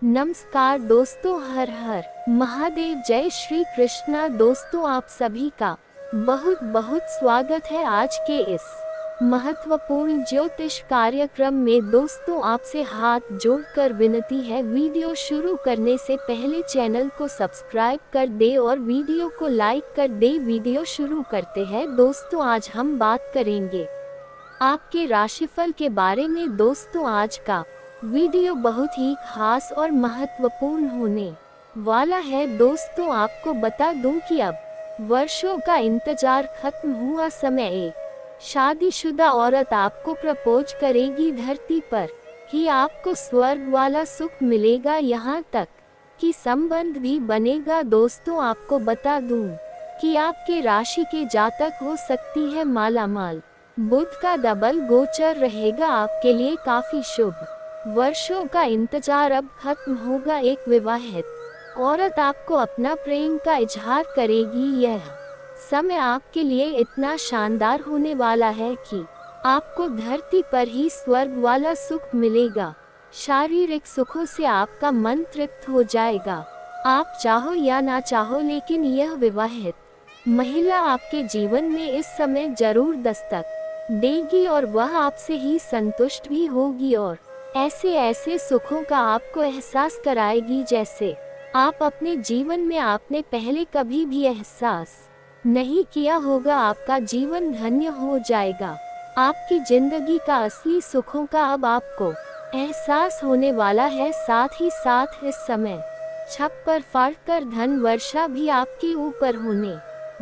नमस्कार दोस्तों, हर हर महादेव, जय श्री कृष्णा। दोस्तों, आप सभी का बहुत बहुत स्वागत है आज के इस महत्वपूर्ण ज्योतिष कार्यक्रम में। दोस्तों, आपसे हाथ जोड़कर विनती है, वीडियो शुरू करने से पहले चैनल को सब्सक्राइब कर दे और वीडियो को लाइक कर दे। वीडियो शुरू करते हैं दोस्तों। आज हम बात करेंगे आपके राशिफल के बारे में। दोस्तों, आज का वीडियो बहुत ही खास और महत्वपूर्ण होने वाला है। दोस्तों, आपको बता दूं कि अब वर्षों का इंतजार खत्म हुआ। समय एक शादीशुदा औरत आपको प्रपोज करेगी। धरती पर ही आपको स्वर्ग वाला सुख मिलेगा, यहाँ तक कि संबंध भी बनेगा। दोस्तों, आपको बता दूं कि आपके राशि के जातक हो सकती है मालामाल। बुध का डबल गोचर रहेगा आपके लिए काफी शुभ। वर्षों का इंतजार अब खत्म होगा। एक विवाहित औरत आपको अपना प्रेम का इजहार करेगी। यह समय आपके लिए इतना शानदार होने वाला है कि आपको धरती पर ही स्वर्ग वाला सुख मिलेगा। शारीरिक सुखों से आपका मन तृप्त हो जाएगा। आप चाहो या ना चाहो, लेकिन यह विवाहित महिला आपके जीवन में इस समय जरूर दस्तक देगी और वह आपसे ही संतुष्ट भी होगी और ऐसे ऐसे सुखों का आपको एहसास कराएगी जैसे आप अपने जीवन में आपने पहले कभी भी एहसास नहीं किया होगा। आपका जीवन धन्य हो जाएगा। आपकी जिंदगी का असली सुखों का अब आपको एहसास होने वाला है। साथ ही साथ इस समय छप्पर फाड़कर धन वर्षा भी आपके ऊपर होने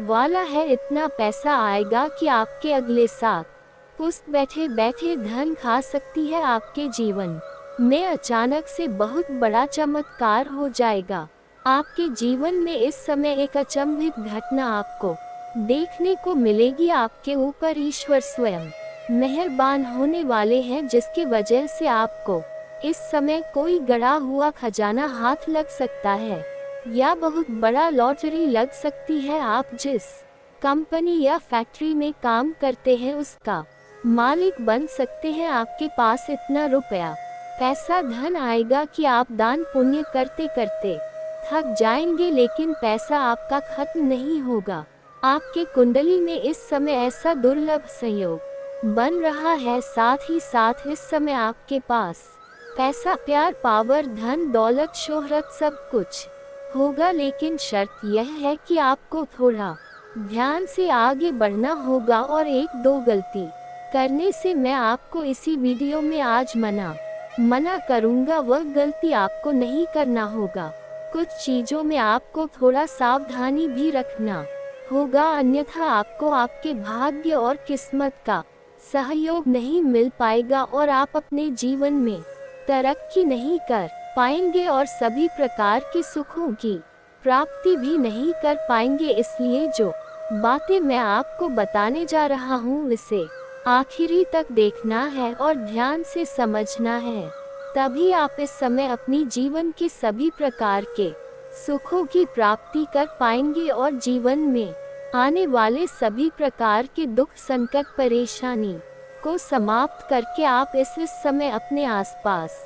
वाला है। इतना पैसा आएगा कि आपके अगले साथ पुष्ट बैठे बैठे धन खा सकती है। आपके जीवन में अचानक से बहुत बड़ा चमत्कार हो जाएगा। आपके जीवन में इस समय एक अचंभित घटना आपको देखने को मिलेगी। आपके ऊपर ईश्वर स्वयं मेहरबान होने वाले हैं, जिसकी वजह से आपको इस समय कोई गड़ा हुआ खजाना हाथ लग सकता है या बहुत बड़ा लॉटरी लग सकती है। आप जिस कंपनी या फैक्ट्री में काम करते हैं उसका मालिक बन सकते हैं। आपके पास इतना रुपया पैसा धन आएगा कि आप दान पुण्य करते करते थक जाएंगे, लेकिन पैसा आपका खत्म नहीं होगा। आपके कुंडली में इस समय ऐसा दुर्लभ संयोग बन रहा है। साथ ही साथ इस समय आपके पास पैसा, प्यार, पावर, धन, दौलत, शोहरत सब कुछ होगा, लेकिन शर्त यह है कि आपको थोड़ा ध्यान से आगे बढ़ना होगा और एक दो गलती करने से मैं आपको इसी वीडियो में आज मना करूंगा। वह गलती आपको नहीं करना होगा। कुछ चीजों में आपको थोड़ा सावधानी भी रखना होगा, अन्यथा आपको आपके भाग्य और किस्मत का सहयोग नहीं मिल पाएगा और आप अपने जीवन में तरक्की नहीं कर पाएंगे और सभी प्रकार के सुखों की प्राप्ति भी नहीं कर पाएंगे। इसलिए जो बातें मैं आपको बताने जा रहा हूँ इसे आखिरी तक देखना है और ध्यान से समझना है, तभी आप इस समय अपनी जीवन के सभी प्रकार के सुखों की प्राप्ति कर पाएंगे और जीवन में आने वाले सभी प्रकार के दुख, संकट, परेशानी को समाप्त करके आप इस समय अपने आसपास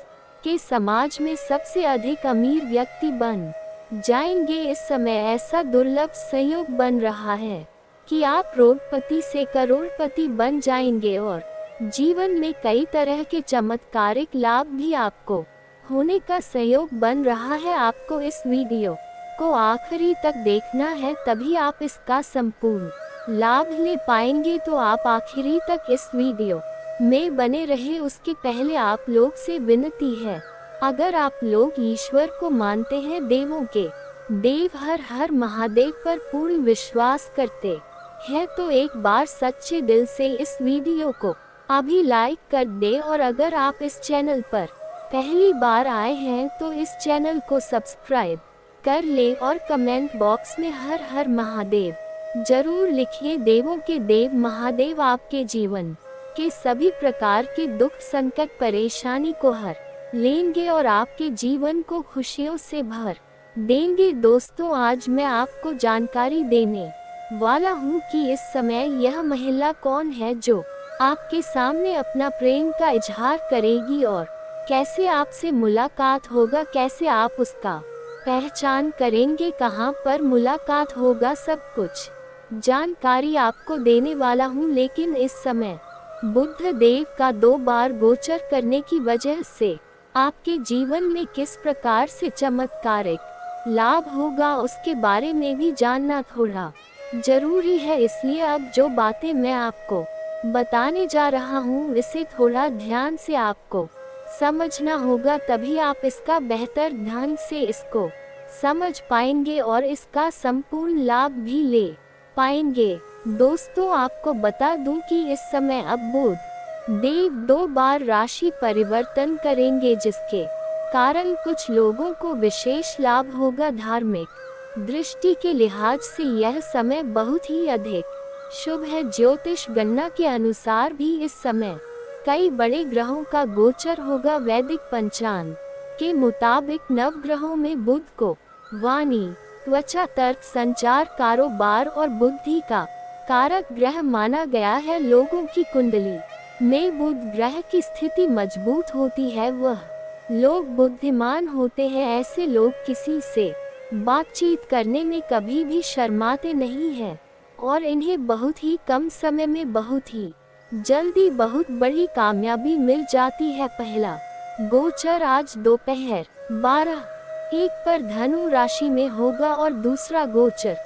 के समाज में सबसे अधिक अमीर व्यक्ति बन जाएंगे। इस समय ऐसा दुर्लभ संयोग बन रहा है कि आप करोड़पति से करोड़पति बन जाएंगे और जीवन में कई तरह के चमत्कारिक लाभ भी आपको होने का सहयोग बन रहा है। आपको इस वीडियो को आखिरी तक देखना है, तभी आप इसका संपूर्ण लाभ ले पाएंगे। तो आप आखिरी तक इस वीडियो में बने रहे। उसके पहले आप लोग से विनती है, अगर आप लोग ईश्वर को मानते हैं, देवों के देव हर हर महादेव पर पूर्ण विश्वास करते है, तो एक बार सच्चे दिल से इस वीडियो को अभी लाइक कर दे। और अगर आप इस चैनल पर पहली बार आए हैं तो इस चैनल को सब्सक्राइब कर ले और कमेंट बॉक्स में हर हर महादेव जरूर लिखिए। देवों के देव महादेव आपके जीवन के सभी प्रकार के दुख, संकट, परेशानी को हर लेंगे और आपके जीवन को खुशियों से भर देंगे। दोस्तों, आज मैं आपको जानकारी देने वाला हूँ कि इस समय यह महिला कौन है जो आपके सामने अपना प्रेम का इजहार करेगी और कैसे आपसे मुलाकात होगा, कैसे आप उसका पहचान करेंगे, कहाँ पर मुलाकात होगा, सब कुछ जानकारी आपको देने वाला हूँ। लेकिन इस समय बुध देव का 2 बार गोचर करने की वजह से आपके जीवन में किस प्रकार से चमत्कारिक लाभ होगा उसके बारे में भी जानना थोड़ा जरूरी है। इसलिए अब जो बातें मैं आपको बताने जा रहा हूँ इसे थोड़ा ध्यान से आपको समझना होगा, तभी आप इसका बेहतर ढंग से इसको समझ पाएंगे और इसका संपूर्ण लाभ भी ले पाएंगे। दोस्तों, आपको बता दूं कि इस समय अब बुध देव 2 बार राशि परिवर्तन करेंगे, जिसके कारण कुछ लोगों को विशेष लाभ होगा। धार्मिक दृष्टि के लिहाज से यह समय बहुत ही अधिक शुभ है। ज्योतिष गणना के अनुसार भी इस समय कई बड़े ग्रहों का गोचर होगा। वैदिक पंचांग के मुताबिक नवग्रहों में बुध को वाणी, त्वचा, तर्क, संचार, कारोबार और बुद्धि का कारक ग्रह माना गया है। लोगों की कुंडली में बुध ग्रह की स्थिति मजबूत होती है, वह लोग बुद्धिमान होते हैं। ऐसे लोग किसी से बातचीत करने में कभी भी शर्माते नहीं हैं और इन्हें बहुत ही कम समय में बहुत ही जल्दी बहुत बड़ी कामयाबी मिल जाती है। पहला गोचर आज दोपहर 12:01 पर धनु राशि में होगा और दूसरा गोचर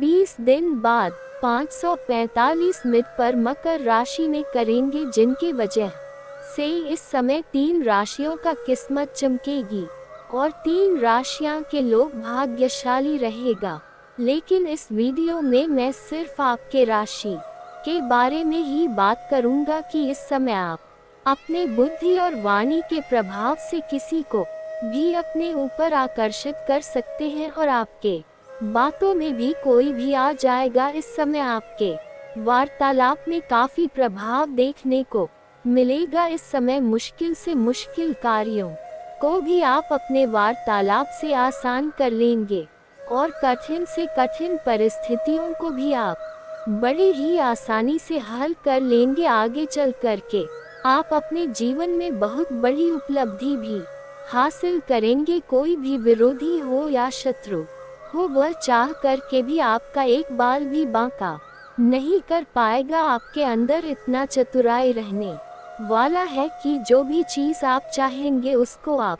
20 दिन बाद 5:45 पर मकर राशि में करेंगे, जिनकी वजह से इस समय 3 राशियों का किस्मत चमकेगी और 3 राशियां के लोग भाग्यशाली रहेगा। लेकिन इस वीडियो में मैं सिर्फ आपके राशि के बारे में ही बात करूंगा कि इस समय आप अपने बुद्धि और वाणी के प्रभाव से किसी को भी अपने ऊपर आकर्षित कर सकते हैं और आपके बातों में भी कोई भी आ जाएगा। इस समय आपके वार्तालाप में काफी प्रभाव देखने को मिलेगा। इस समय मुश्किल से मुश्किल कार्यों को भी आप अपने वार्तालाप से आसान कर लेंगे और कठिन से कठिन परिस्थितियों को भी आप बड़ी ही आसानी से हल कर लेंगे। आगे चल करके आप अपने जीवन में बहुत बड़ी उपलब्धि भी हासिल करेंगे। कोई भी विरोधी हो या शत्रु हो, वह चाह करके भी आपका एक बाल भी बांका नहीं कर पाएगा। आपके अंदर इतना चतुराई रहने वाला है कि जो भी चीज आप चाहेंगे उसको आप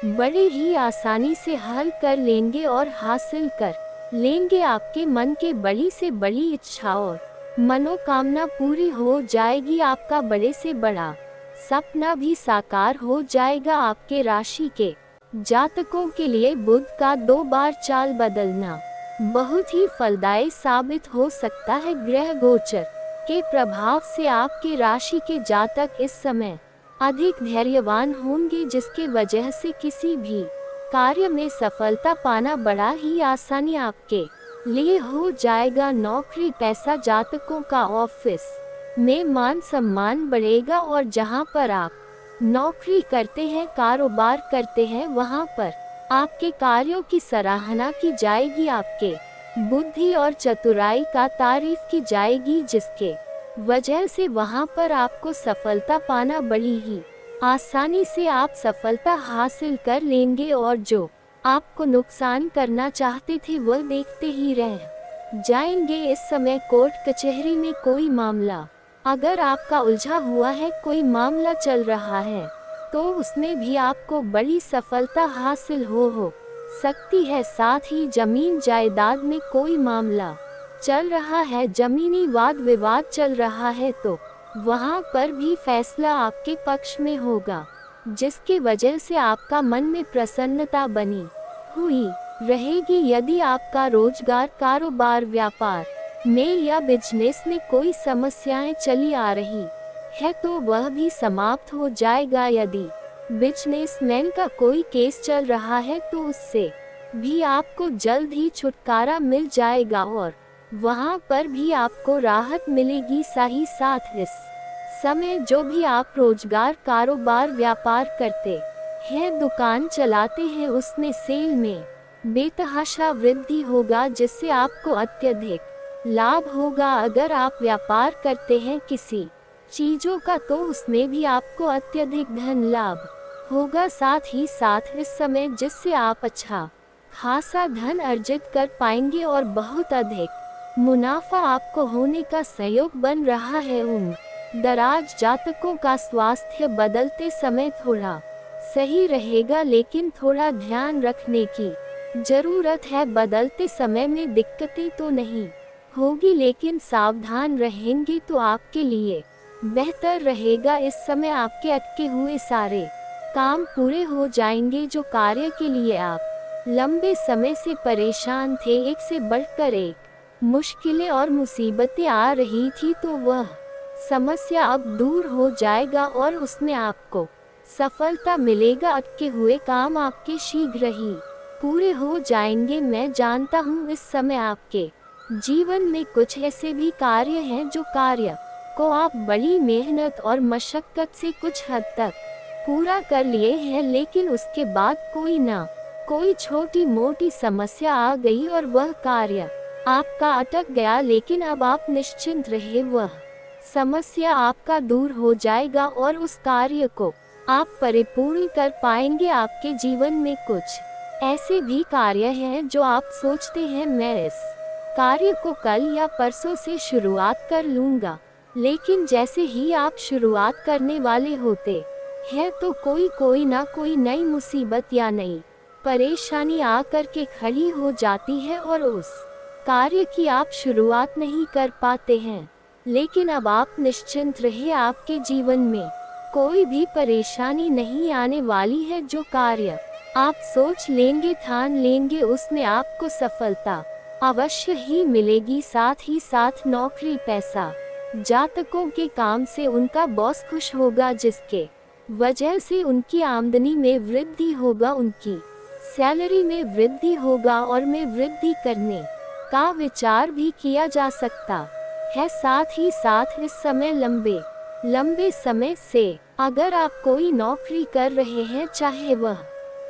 बड़े ही आसानी से हल कर लेंगे और हासिल कर लेंगे। आपके मन के बड़ी से बड़ी इच्छा और मनोकामना पूरी हो जाएगी। आपका बड़े से बड़ा सपना भी साकार हो जाएगा। आपके राशि के जातकों के लिए बुध का 2 बार चाल बदलना बहुत ही फलदायी साबित हो सकता है। ग्रह गोचर के प्रभाव से आपके राशि के जातक इस समय अधिक धैर्यवान होंगे, जिसके वजह से किसी भी कार्य में सफलता पाना बड़ा ही आसानी आपके लिए हो जाएगा। नौकरी पैसा जातकों का ऑफिस में मान सम्मान बढ़ेगा और जहां पर आप नौकरी करते हैं, कारोबार करते हैं, वहां पर आपके कार्यों की सराहना की जाएगी। आपके बुद्धि और चतुराई का तारीफ की जाएगी, जिसके वजह से वहां पर आपको सफलता पाना बड़ी ही आसानी से आप सफलता हासिल कर लेंगे और जो आपको नुकसान करना चाहते थे वह देखते ही रह जाएंगे। इस समय कोर्ट कचहरी में कोई मामला अगर आपका उलझा हुआ है, कोई मामला चल रहा है, तो उसमें भी आपको बड़ी सफलता हासिल हो सकती है। साथ ही जमीन जायदाद में कोई मामला चल रहा है, जमीनी वाद विवाद चल रहा है, तो वहां पर भी फैसला आपके पक्ष में होगा, जिसके वजह से आपका मन में प्रसन्नता बनी हुई रहेगी। यदि आपका रोजगार, कारोबार, व्यापार में या बिजनेस में कोई समस्याएं चली आ रही है तो वह भी समाप्त हो जाएगा। यदि बिजनेसमैन का कोई केस चल रहा है तो उससे भी आपको जल्द ही छुटकारा मिल जाएगा और वहां पर भी आपको राहत मिलेगी। साही साथ इस समय जो भी आप रोजगार, कारोबार, व्यापार करते हैं, दुकान चलाते हैं, उसमें सेल में बेतहाशा वृद्धि होगा, जिससे आपको अत्यधिक लाभ होगा। अगर आप व्यापार करते हैं किसी चीजों का तो उसमें भी आपको अत्यधिक धन लाभ होगा, साथ ही साथ इस समय जिससे आप अच्छा खासा धन अर्जित कर पाएंगे और बहुत अधिक मुनाफा आपको होने का सहयोग बन रहा है। दराज जातकों का स्वास्थ्य बदलते समय थोड़ा सही रहेगा, लेकिन थोड़ा ध्यान रखने की जरूरत है। बदलते समय में दिक्कतें तो नहीं होगी, लेकिन सावधान रहेंगे तो आपके लिए बेहतर रहेगा। इस समय आपके अटके हुए सारे काम पूरे हो जाएंगे। जो कार्य के लिए आप लंबे समय से परेशान थे, एक से बढ़कर एक मुश्किलें और मुसीबतें आ रही थी, तो वह समस्या अब दूर हो जाएगा और उसमें आपको सफलता मिलेगा। अटके हुए काम आपके शीघ्र ही पूरे हो जाएंगे। मैं जानता हूँ इस समय आपके जीवन में कुछ ऐसे भी कार्य हैं जो कार्य को आप बड़ी मेहनत और मशक्कत से कुछ हद तक पूरा कर लिए हैं, लेकिन उसके बाद कोई ना कोई छोटी मोटी समस्या आ गई और वह कार्य आपका अटक गया। लेकिन अब आप निश्चिंत रहे, वह समस्या आपका दूर हो जाएगा और उस कार्य को आप परिपूर्ण कर पाएंगे। आपके जीवन में कुछ ऐसे भी कार्य हैं जो आप सोचते हैं मैं इस कार्य को कल या परसों से शुरुआत कर लूँगा, लेकिन जैसे ही आप शुरुआत करने वाले होते हैं तो कोई ना कोई नई मुसीबत या नई परेशानी आकर के खड़ी हो जाती है और उस कार्य की आप शुरुआत नहीं कर पाते हैं। लेकिन अब आप निश्चिंत रहे, आपके जीवन में कोई भी परेशानी नहीं आने वाली है। जो कार्य आप सोच लेंगे, ठान लेंगे, उसमें आपको सफलता अवश्य ही मिलेगी। साथ ही साथ नौकरी पैसा जातकों के काम से उनका बॉस खुश होगा, जिसके वजह से उनकी आमदनी में वृद्धि होगा, उनकी सैलरी में वृद्धि होगा और में वृद्धि करने का विचार भी किया जा सकता है। साथ ही साथ इस समय लंबे समय से अगर आप कोई नौकरी कर रहे हैं, चाहे वह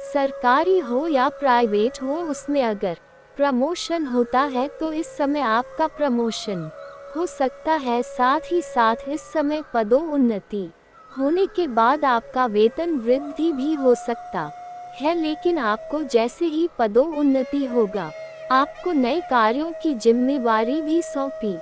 सरकारी हो या प्राइवेट हो, उसमें अगर प्रमोशन होता है तो इस समय आपका प्रमोशन हो सकता है। साथ ही साथ इस समय पदोन्नति होने के बाद आपका वेतन वृद्धि भी हो सकता है। लेकिन आपको जैसे ही पदोन्नति होगा, आपको नए कार्यों की जिम्मेवारी भी सौंपी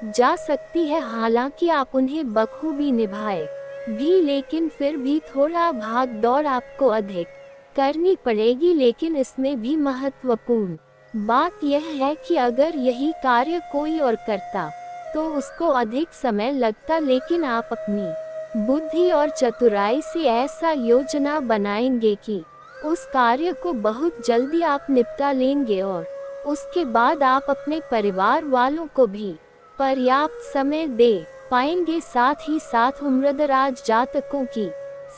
जा सकती है। हालांकि आप उन्हें बखूबी निभाए भी, लेकिन फिर भी थोड़ा भाग दौड़ आपको अधिक करनी पड़ेगी। लेकिन इसमें भी महत्वपूर्ण बात यह है कि अगर यही कार्य कोई और करता तो उसको अधिक समय लगता, लेकिन आप अपनी बुद्धि और चतुराई से ऐसा योजना बनाएंगे कि उस कार्य को बहुत जल्दी आप निपटा लेंगे और उसके बाद आप अपने परिवार वालों को भी पर्याप्त समय दे पाएंगे। साथ ही साथ उम्रदराज जातकों की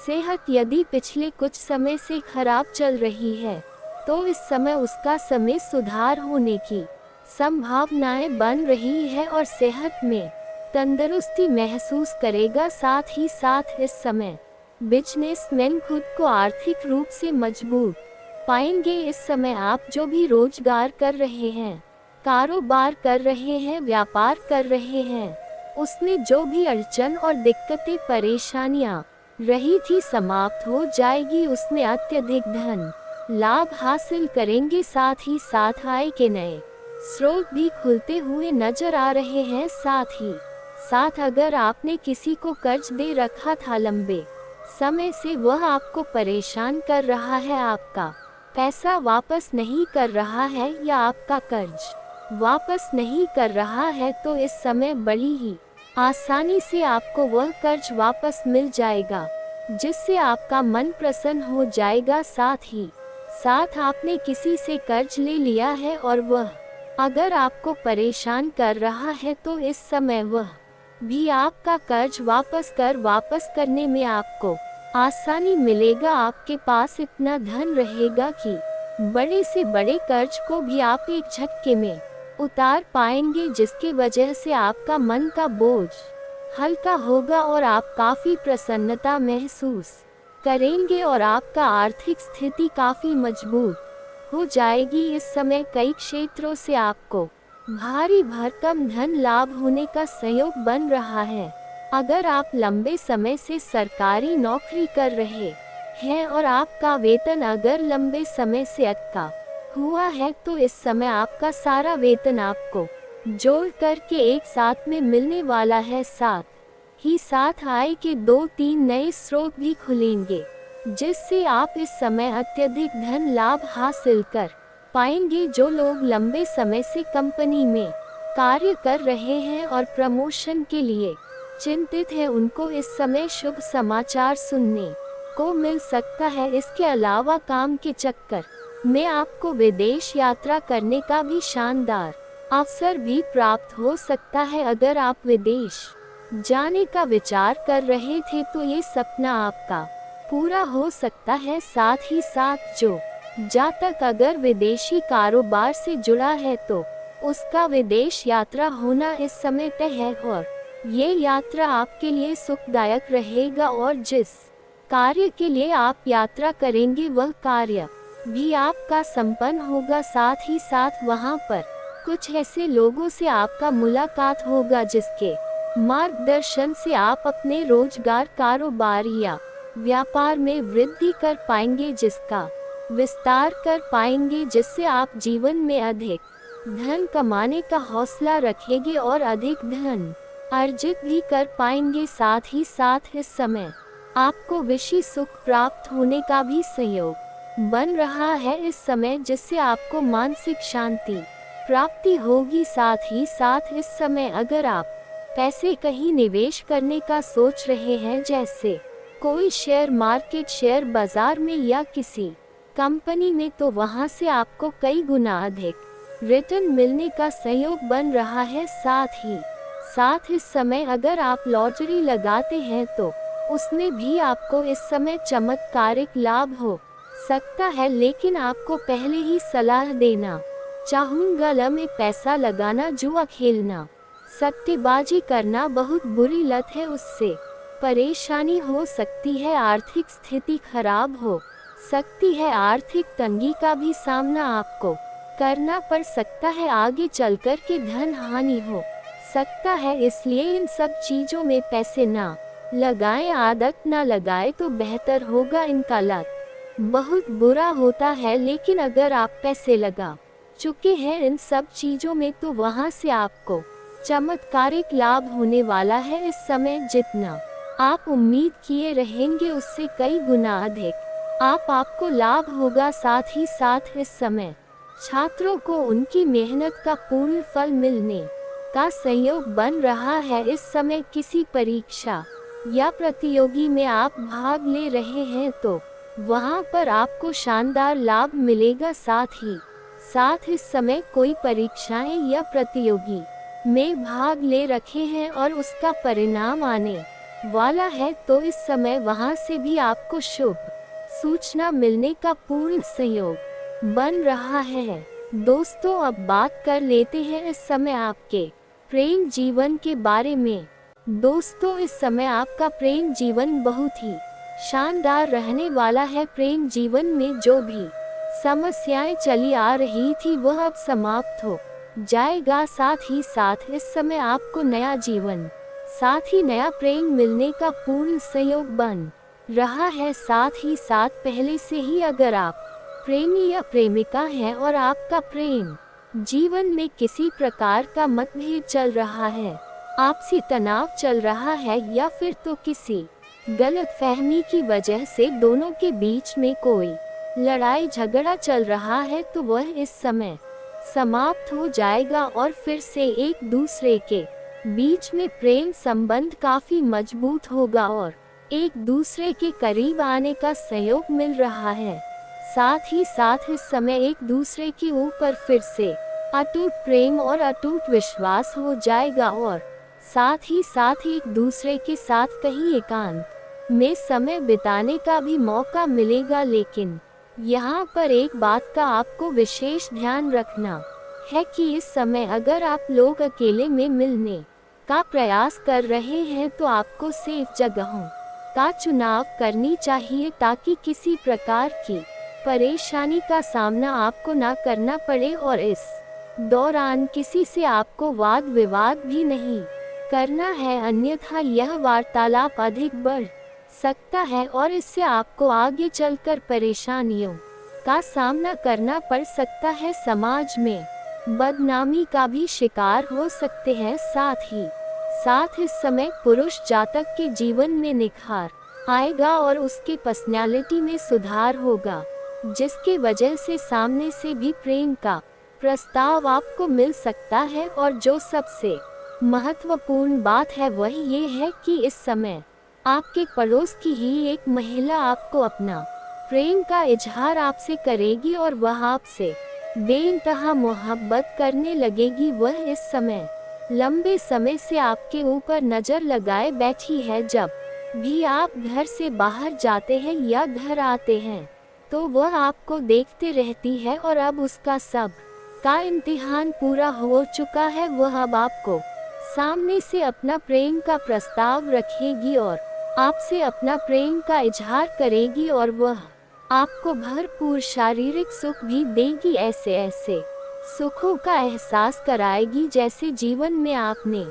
सेहत यदि पिछले कुछ समय से खराब चल रही है तो इस समय उसका समय सुधार होने की संभावनाएं बन रही है और सेहत में तंदुरुस्ती महसूस करेगा। साथ ही साथ इस समय बिजनेसमैन खुद को आर्थिक रूप से मजबूत पाएंगे। इस समय आप जो भी रोजगार कर रहे हैं, कारोबार कर रहे हैं, व्यापार कर रहे हैं, उसमें जो भी अड़चन और दिक्कतें परेशानियां रही थी समाप्त हो जाएगी। उसमें अत्यधिक धन लाभ हासिल करेंगे। साथ ही साथ आय के नए स्रोत भी खुलते हुए नजर आ रहे हैं। साथ ही साथ अगर आपने किसी को कर्ज दे रखा था लंबे समय से, वह आपको परेशान कर रहा है, आपका पैसा वापस नहीं कर रहा है या आपका कर्ज वापस नहीं कर रहा है, तो इस समय बड़ी ही आसानी से आपको वह कर्ज वापस मिल जाएगा, जिससे आपका मन प्रसन्न हो जाएगा। साथ ही साथ आपने किसी से कर्ज ले लिया है और वह अगर आपको परेशान कर रहा है, तो इस समय वह भी आपका कर्ज वापस करने में आपको आसानी मिलेगा। आपके पास इतना धन रहेगा कि बड़े से बड़े कर्ज को भी आप एक झटके में उतार पाएंगे, जिसकी वजह से आपका मन का बोझ हल्का होगा और आप काफी प्रसन्नता महसूस करेंगे और आपका आर्थिक स्थिति काफी मजबूत हो जाएगी। इस समय कई क्षेत्रों से आपको भारी भरकम धन लाभ होने का संयोग बन रहा है। अगर आप लंबे समय से सरकारी नौकरी कर रहे है और आपका वेतन अगर लंबे समय से अटका हुआ है तो इस समय आपका सारा वेतन आपको जोड़ करके एक साथ में मिलने वाला है। साथ ही साथ आय के 2-3 नए स्रोत भी खुलेंगे, जिससे आप इस समय अत्यधिक धन लाभ हासिल कर पाएंगे। जो लोग लंबे समय से कंपनी में कार्य कर रहे हैं और प्रमोशन के लिए चिंतित है, उनको इस समय शुभ समाचार सुनने को मिल सकता है। इसके अलावा काम के चक्कर में आपको विदेश यात्रा करने का भी शानदार अवसर भी प्राप्त हो सकता है। अगर आप विदेश जाने का विचार कर रहे थे तो ये सपना आपका पूरा हो सकता है। साथ ही साथ जो जातक अगर विदेशी कारोबार से जुड़ा है तो उसका विदेश यात्रा होना इस समय तय है और ये यात्रा आपके लिए सुखदायक रहेगा और जिस कार्य के लिए आप यात्रा करेंगे वह कार्य भी आपका संपन्न होगा। साथ ही साथ वहां पर कुछ ऐसे लोगों से आपका मुलाकात होगा जिसके मार्गदर्शन से आप अपने रोजगार, कारोबार या व्यापार में वृद्धि कर पाएंगे, जिसका विस्तार कर पाएंगे, जिससे आप जीवन में अधिक धन कमाने का हौसला रखेंगे और अधिक धन अर्जित भी कर पाएंगे। साथ ही साथ इस समय आपको विशेष सुख प्राप्त होने का भी संयोग बन रहा है इस समय, जिससे आपको मानसिक शांति प्राप्ति होगी। साथ ही साथ इस समय अगर आप पैसे कहीं निवेश करने का सोच रहे हैं, जैसे कोई शेयर मार्केट, शेयर बाजार में या किसी कंपनी में, तो वहां से आपको कई गुना अधिक रिटर्न मिलने का संयोग बन रहा है। साथ ही साथ इस समय अगर आप लॉटरी लगाते हैं तो उसमें भी आपको इस समय चमत्कारिक लाभ हो सकता है। लेकिन आपको पहले ही सलाह देना चाहूँगा, में पैसा लगाना, जुआ खेलना, सट्टेबाजी करना बहुत बुरी लत है, उससे परेशानी हो सकती है, आर्थिक स्थिति खराब हो सकती है, आर्थिक तंगी का भी सामना आपको करना पड़ सकता है, आगे चलकर के धन हानि हो सकता है। इसलिए इन सब चीजों में पैसे ना लगाएं, आदत ना लगाएं तो बेहतर होगा। इनका लत बहुत बुरा होता है, लेकिन अगर आप पैसे लगा चुके हैं इन सब चीजों में तो वहां से आपको चमत्कारिक लाभ होने वाला है। इस समय जितना आप उम्मीद किए रहेंगे उससे कई गुना अधिक आपको लाभ होगा। साथ ही साथ इस समय छात्रों को उनकी मेहनत का पूर्ण फल मिलने का संयोग बन रहा है। इस समय किसी परीक्षा या प्रतियोगी में आप भाग ले रहे हैं तो वहां पर आपको शानदार लाभ मिलेगा। साथ ही साथ इस समय कोई परीक्षाएं या प्रतियोगी में भाग ले रखे हैं और उसका परिणाम आने वाला है तो इस समय वहां से भी आपको शुभ सूचना मिलने का पूर्ण संयोग बन रहा है। दोस्तों, अब बात कर लेते हैं इस समय आपके प्रेम जीवन के बारे में। दोस्तों, इस समय आपका प्रेम जीवन बहुत ही शानदार रहने वाला है। प्रेम जीवन में जो भी समस्याएं चली आ रही थी वह अब समाप्त हो जाएगा। साथ ही साथ इस समय आपको नया जीवन, साथ ही नया प्रेम मिलने का पूर्ण संयोग बन रहा है। साथ ही साथ पहले से ही अगर आप प्रेमी या प्रेमिका हैं और आपका प्रेम जीवन में किसी प्रकार का मतभेद चल रहा है, आपसी तनाव चल रहा है या फिर तो किसी गलतफहमी की वजह से दोनों के बीच में कोई लड़ाई झगड़ा चल रहा है, तो वह इस समय समाप्त हो जाएगा और फिर से एक दूसरे के बीच में प्रेम संबंध काफी मजबूत होगा और एक दूसरे के करीब आने का सहयोग मिल रहा है। साथ ही साथ इस समय एक दूसरे के ऊपर फिर से अटूट प्रेम और अटूट विश्वास हो जाएगा और साथ ही साथ एक दूसरे के साथ कहीं एकांत में समय बिताने का भी मौका मिलेगा। लेकिन यहाँ पर एक बात का आपको विशेष ध्यान रखना है कि इस समय अगर आप लोग अकेले में मिलने का प्रयास कर रहे हैं तो आपको सेफ जगहों का चुनाव करनी चाहिए ताकि किसी प्रकार की परेशानी का सामना आपको ना करना पड़े और इस दौरान किसी से आपको वाद विवाद भी नहीं करना है, अन्यथा यह वार्तालाप अधिक बढ़ सकता है और इससे आपको आगे चलकर परेशानियों का सामना करना पड़ सकता है। समाज में बदनामी का भी शिकार हो सकते हैं। साथ इस समय पुरुष जातक के जीवन में निखार आएगा और उसके पर्सनैलिटी में सुधार होगा, जिसके वजह से सामने से भी प्रेम का प्रस्ताव आपको मिल सकता है। और जो सबसे महत्वपूर्ण बात है वह ये है कि इस समय आपके पड़ोस की ही एक महिला आपको अपना प्रेम का इजहार आपसे करेगी और वह आपसे बेइंतहा मोहब्बत करने लगेगी। वह इस समय लंबे समय से आपके ऊपर नजर लगाए बैठी है। जब भी आप घर से बाहर जाते हैं या घर आते हैं तो वह आपको देखते रहती है और अब उसका सब का इम्तिहान पूरा हो चुका है। वह अब आपको सामने से अपना प्रेम का प्रस्ताव रखेगी और आपसे अपना प्रेम का इजहार करेगी और वह आपको भरपूर शारीरिक सुख भी देगी। ऐसे सुखों का एहसास कराएगी जैसे जीवन में आपने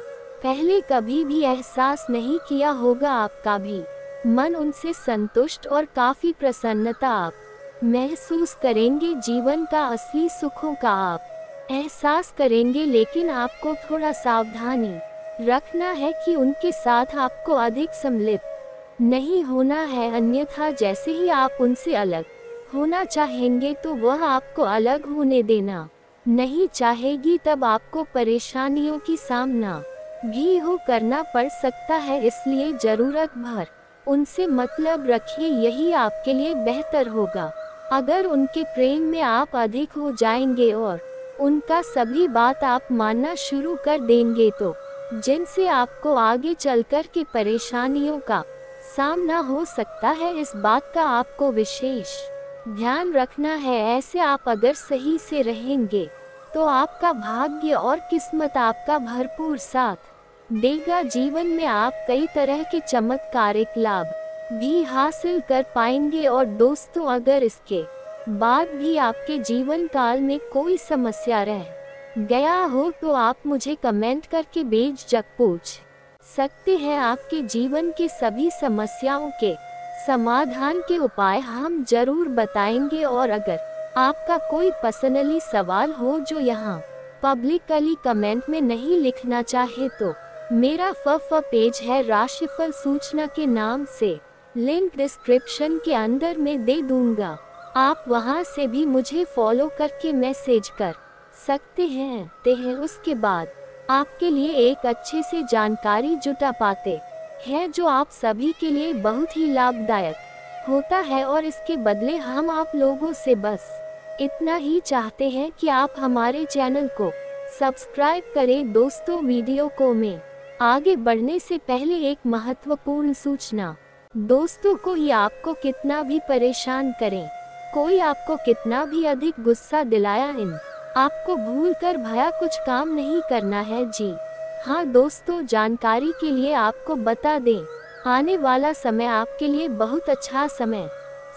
पहले कभी भी एहसास नहीं किया होगा। आपका भी मन उनसे संतुष्ट और काफी प्रसन्नता आप महसूस करेंगे। जीवन का असली सुखों का आप एहसास करेंगे, लेकिन आपको थोड़ा सावधानी रखना है कि उनके साथ आपको अधिक सम्मिलित नहीं होना है, अन्यथा जैसे ही आप उनसे अलग होना चाहेंगे तो वह आपको अलग होने देना नहीं चाहेगी। तब आपको परेशानियों की सामना भी करना पड़ सकता है, इसलिए जरूरत भर उनसे मतलब रखिए, यही आपके लिए बेहतर होगा। अगर उनके प्रेम में आप अधिक हो जाएंगे और उनका सभी बात आप मानना शुरू कर देंगे तो जिनसे आपको आगे चलकर के परेशानियों का सामना हो सकता है, इस बात का आपको विशेष ध्यान रखना है। ऐसे आप अगर सही से रहेंगे तो आपका भाग्य और किस्मत आपका भरपूर साथ देगा। जीवन में आप कई तरह के चमत्कारिक लाभ भी हासिल कर पाएंगे। और दोस्तों, अगर इसके बाद भी आपके जीवन काल में कोई समस्या रह गया हो तो आप मुझे कमेंट करके बेझिझक पूछ सकते हैं। आपके जीवन के सभी समस्याओं के समाधान के उपाय हम जरूर बताएंगे। और अगर आपका कोई पर्सनली सवाल हो जो यहाँ पब्लिकली कमेंट में नहीं लिखना चाहे तो मेरा पेज है राशिफल सूचना के नाम से, लिंक डिस्क्रिप्शन के अंदर में दे दूंगा। आप वहां से भी मुझे फॉलो करके मैसेज कर सकते हैं। उसके बाद आपके लिए एक अच्छे से जानकारी जुटा पाते हैं जो आप सभी के लिए बहुत ही लाभदायक होता है। और इसके बदले हम आप लोगों से बस इतना ही चाहते हैं कि आप हमारे चैनल को सब्सक्राइब करें। दोस्तों, वीडियो को में आगे बढ़ने से पहले एक महत्वपूर्ण सूचना। दोस्तों, कोई आपको कितना भी परेशान करें, कोई आपको कितना भी अधिक गुस्सा दिलाया, इन आपको भूलकर भया कुछ काम नहीं करना है। जी हाँ दोस्तों, जानकारी के लिए आपको बता दें, आने वाला समय आपके लिए बहुत अच्छा समय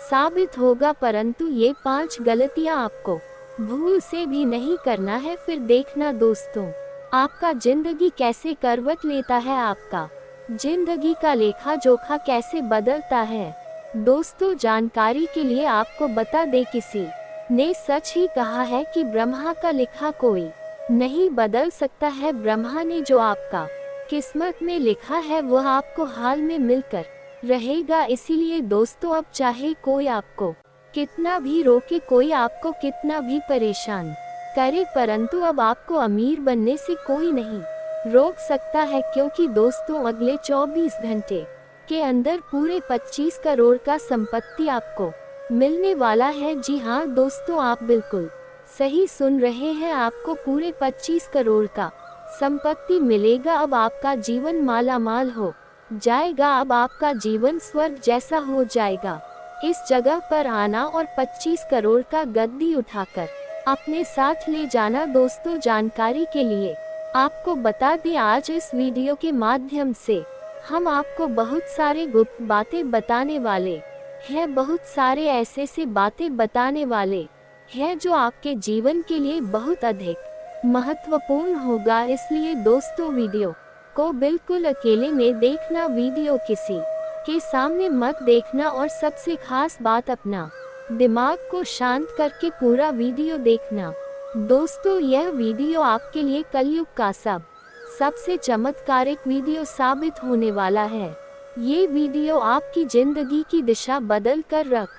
साबित होगा, परंतु ये 5 गलतियां आपको भूल से भी नहीं करना है। फिर देखना दोस्तों, आपका जिंदगी कैसे करवट लेता है, आपका जिंदगी का लेखा जोखा कैसे बदलता है। दोस्तों, जानकारी के लिए आपको बता दे, किसी ने सच ही कहा है कि ब्रह्मा का लिखा कोई नहीं बदल सकता है। ब्रह्मा ने जो आपका किस्मत में लिखा है वह आपको हाल में मिलकर रहेगा। इसीलिए दोस्तों, अब चाहे कोई आपको कितना भी रोके, कोई आपको कितना भी परेशान करे, परंतु अब आपको अमीर बनने से कोई नहीं रोक सकता है। क्योंकि दोस्तों, अगले 24 घंटे के अंदर पूरे 25 करोड़ का संपत्ति आपको मिलने वाला है। जी हाँ दोस्तों, आप बिल्कुल सही सुन रहे हैं, आपको पूरे 25 करोड़ का संपत्ति मिलेगा। अब आपका जीवन माला माल हो जाएगा, अब आपका जीवन स्वर्ग जैसा हो जाएगा। इस जगह पर आना और 25 करोड़ का गद्दी उठाकर अपने साथ ले जाना। दोस्तों, जानकारी के लिए आपको बता दें, आज इस वीडियो के माध्यम से हम आपको बहुत सारे गुप्त बातें बताने वाले हैं, बहुत सारे ऐसे बातें बताने वाले हैं जो आपके जीवन के लिए बहुत अधिक महत्वपूर्ण होगा। इसलिए दोस्तों, वीडियो को बिल्कुल अकेले में देखना, वीडियो किसी के सामने मत देखना और सबसे खास बात अपना दिमाग को शांत करके पूरा वीडियो देखना। दोस्तों, यह वीडियो आपके लिए कलयुग का सबसे चमत्कारिक वीडियो साबित होने वाला है। ये वीडियो आपकी जिंदगी की दिशा बदल कर रख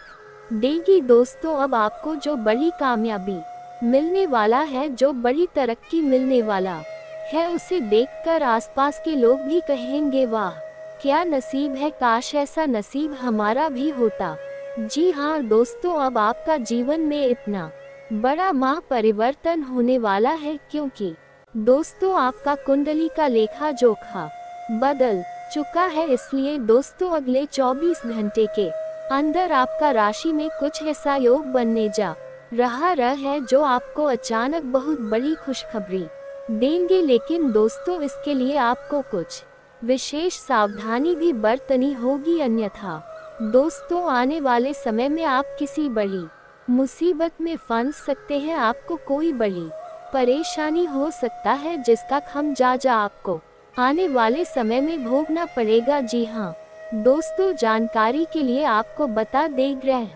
देगी। दोस्तों, अब आपको जो बड़ी कामयाबी मिलने वाला है, जो बड़ी तरक्की मिलने वाला है, उसे देखकर आसपास के लोग भी कहेंगे, वाह क्या नसीब है, काश ऐसा नसीब हमारा भी होता। जी हाँ दोस्तों, अब आपका जीवन में इतना बड़ा परिवर्तन होने वाला है, क्योंकि दोस्तों आपका कुंडली का लेखा जोखा बदल चुका है। इसलिए दोस्तों, अगले 24 घंटे के अंदर आपका राशि में कुछ ऐसा योग बनने जा रहा है जो आपको अचानक बहुत बड़ी खुशखबरी देंगे। लेकिन दोस्तों, इसके लिए आपको कुछ विशेष सावधानी भी बरतनी होगी, अन्यथा दोस्तों आने वाले समय में आप किसी बड़ी मुसीबत में फंस सकते हैं। आपको कोई बड़ी परेशानी हो सकता है जिसका खमियाजा आपको आने वाले समय में भोगना पड़ेगा। जी हाँ दोस्तों, जानकारी के लिए आपको बता दे, ग्रह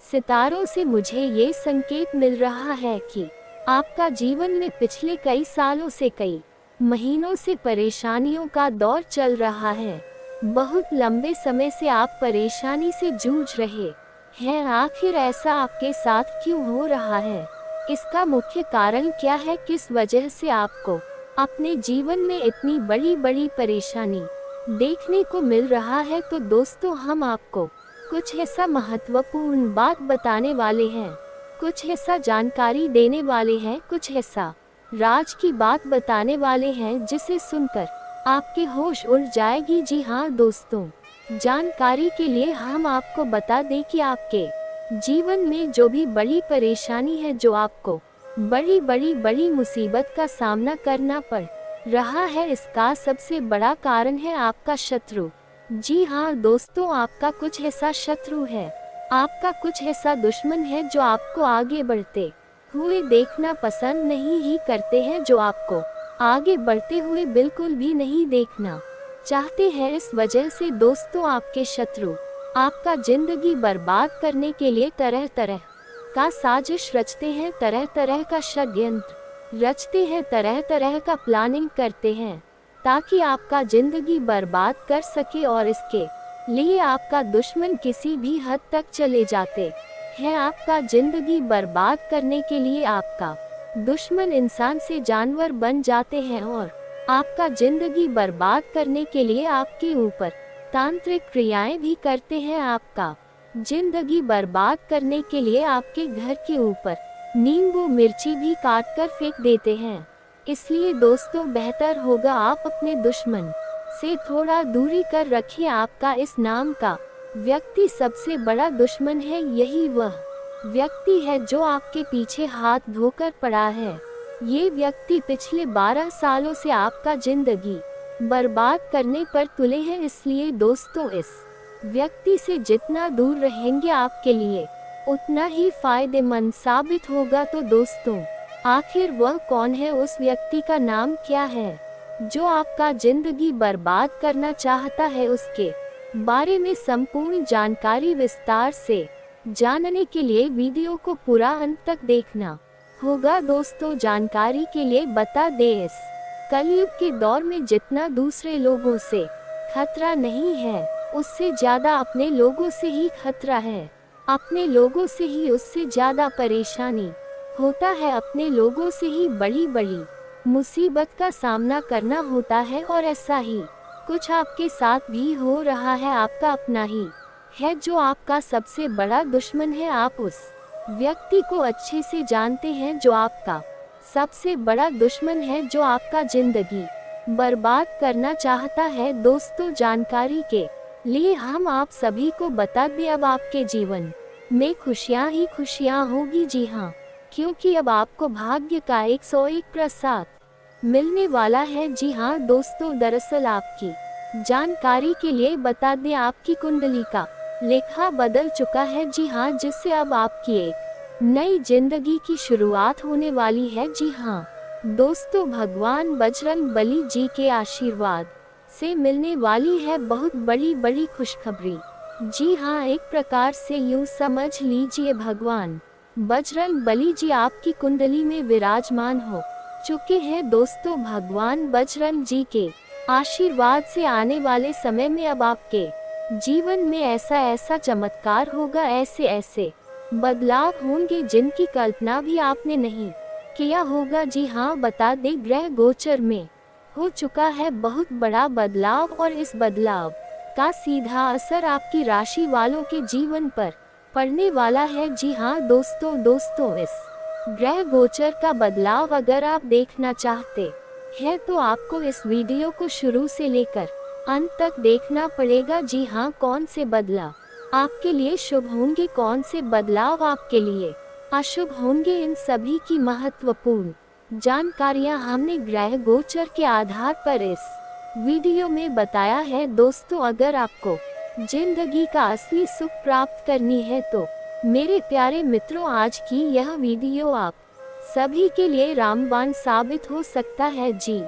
सितारों से मुझे ये संकेत मिल रहा है कि आपका जीवन में पिछले कई सालों से, कई महीनों से परेशानियों का दौर चल रहा है। बहुत लंबे समय से आप परेशानी से जूझ रहे हैं। आखिर ऐसा आपके साथ क्यों हो रहा है? इसका मुख्य कारण क्या है? किस वजह से आपको अपने जीवन में इतनी बड़ी परेशानी देखने को मिल रहा है? तो दोस्तों, हम आपको कुछ ऐसा महत्वपूर्ण बात बताने वाले हैं, कुछ ऐसा जानकारी देने वाले हैं, कुछ ऐसा राज की बात बताने वाले हैं जिसे सुनकर आपके होश उड़ जाएगी। जी हाँ दोस्तों, जानकारी के लिए हम आपको बता दें कि आपके जीवन में जो भी बड़ी परेशानी है, जो आपको बड़ी मुसीबत का सामना करना पड़ रहा है, इसका सबसे बड़ा कारण है आपका शत्रु। जी हाँ दोस्तों, आपका कुछ ऐसा शत्रु है, आपका कुछ ऐसा दुश्मन है जो आपको आगे बढ़ते हुए देखना पसंद नहीं ही करते हैं, जो आपको आगे बढ़ते हुए बिल्कुल भी नहीं देखना चाहते हैं। इस वजह से दोस्तों, आपके शत्रु आपका जिंदगी बर्बाद करने के लिए तरह तरह का साजिश रचते हैं, तरह तरह का षड्यंत्र रचते हैं, तरह तरह का प्लानिंग करते हैं ताकि आपका जिंदगी बर्बाद कर सके। और इसके लिए आपका दुश्मन किसी भी हद तक चले जाते हैं। आपका जिंदगी बर्बाद करने के लिए आपका दुश्मन इंसान से जानवर बन जाते हैं और आपका जिंदगी बर्बाद करने के लिए आपके ऊपर तांत्रिक क्रियाएं भी करते हैं। आपका जिंदगी बर्बाद करने के लिए आपके घर के ऊपर नींबू मिर्ची भी काट कर फेंक देते हैं। इसलिए दोस्तों, बेहतर होगा आप अपने दुश्मन से थोड़ा दूरी कर रखिए। आपका इस नाम का व्यक्ति सबसे बड़ा दुश्मन है। यही वह व्यक्ति है जो आपके पीछे हाथ धोकर पड़ा है। ये व्यक्ति पिछले 12 सालों से आपका जिंदगी बर्बाद करने पर तुले हैं। इसलिए दोस्तों, इस व्यक्ति से जितना दूर रहेंगे आपके लिए उतना ही फायदेमंद साबित होगा। तो दोस्तों, आखिर वह कौन है? उस व्यक्ति का नाम क्या है जो आपका जिंदगी बर्बाद करना चाहता है? उसके बारे में संपूर्ण जानकारी विस्तार से जानने के लिए वीडियो को पूरा अंत तक देखना होगा। दोस्तों, जानकारी के लिए बता दे, इस कलयुग के दौर में जितना दूसरे लोगों से खतरा नहीं है, उससे ज्यादा अपने लोगों से ही खतरा है। अपने लोगों से ही उससे ज्यादा परेशानी होता है। अपने लोगों से ही बड़ी मुसीबत का सामना करना होता है। और ऐसा ही कुछ आपके साथ भी हो रहा है। आपका अपना ही है जो आपका सबसे बड़ा दुश्मन है। आप उस व्यक्ति को अच्छे से जानते हैं जो आपका सबसे बड़ा दुश्मन है, जो आपका जिंदगी बर्बाद करना चाहता है। दोस्तों, जानकारी के लिए हम आप सभी को बता दें, अब आपके जीवन में खुशियां ही खुशियां होगी। जी हाँ, क्योंकि अब आपको भाग्य का 101 प्रसाद मिलने वाला है। जी हाँ दोस्तों, दरअसल आपकी जानकारी के लिए बता दें, आपकी कुंडली का लेखा बदल चुका है। जी हाँ, जिससे अब आपकी एक नई जिंदगी की शुरुआत होने वाली है। जी हाँ दोस्तों, भगवान बजरंग बली जी के आशीर्वाद से मिलने वाली है बहुत बड़ी खुशखबरी। जी हाँ, एक प्रकार से यूँ समझ लीजिए भगवान बजरंग बली जी आपकी कुंडली में विराजमान हो चुके हैं। दोस्तों, भगवान बजरंग जी के आशीर्वाद से आने वाले समय में अब आपके जीवन में ऐसा चमत्कार होगा, ऐसे बदलाव होंगे जिनकी कल्पना भी आपने नहीं किया होगा। जी हाँ, बता दे ग्रह गोचर में हो चुका है बहुत बड़ा बदलाव और इस बदलाव का सीधा असर आपकी राशि वालों के जीवन पर पड़ने वाला है। जी हाँ दोस्तों, इस ग्रह गोचर का बदलाव अगर आप देखना चाहते हैं तो आपको इस वीडियो को शुरू से लेकर अंत तक देखना पड़ेगा। जी हाँ, कौन से बदलाव आपके लिए शुभ होंगे, कौन से बदलाव आपके लिए अशुभ होंगे, इन सभी की महत्वपूर्ण जानकारियाँ हमने ग्रह गोचर के आधार पर इस वीडियो में बताया है। दोस्तों, अगर आपको जिंदगी का असली सुख प्राप्त करनी है तो मेरे प्यारे मित्रों, आज की यह वीडियो आप सभी के लिए रामबाण साबित हो सकता है। जी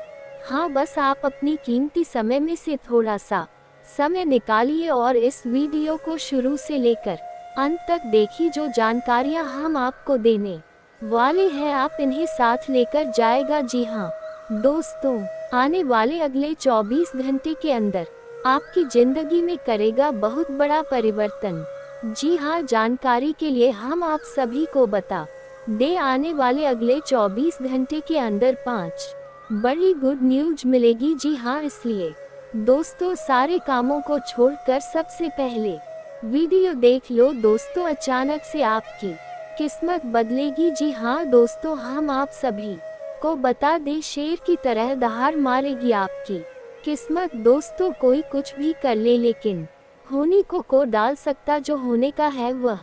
हाँ, बस आप अपनी कीमती समय में से थोड़ा सा समय निकालिए और इस वीडियो को शुरू से लेकर अंत तक देखिए। जो जानकारियाँ हम आपको देने वाले हैं आप इन्हें साथ लेकर जाएगा। जी हाँ दोस्तों, आने वाले अगले 24 घंटे के अंदर आपकी जिंदगी में करेगा बहुत बड़ा परिवर्तन। जी हाँ, जानकारी के लिए हम आप सभी को बता दे आने वाले अगले 24 घंटे के अंदर 5 बड़ी गुड न्यूज मिलेगी। जी हाँ, इसलिए दोस्तों सारे कामों को छोड़कर सबसे पहले वीडियो देख लो। दोस्तों, अचानक से आपकी किस्मत बदलेगी। जी हाँ दोस्तों, हम आप सभी को बता दे शेर की तरह दहाड़ मारेगी आपकी किस्मत। दोस्तों, कोई कुछ भी कर ले लेकिन होने को डाल सकता, जो होने का है वह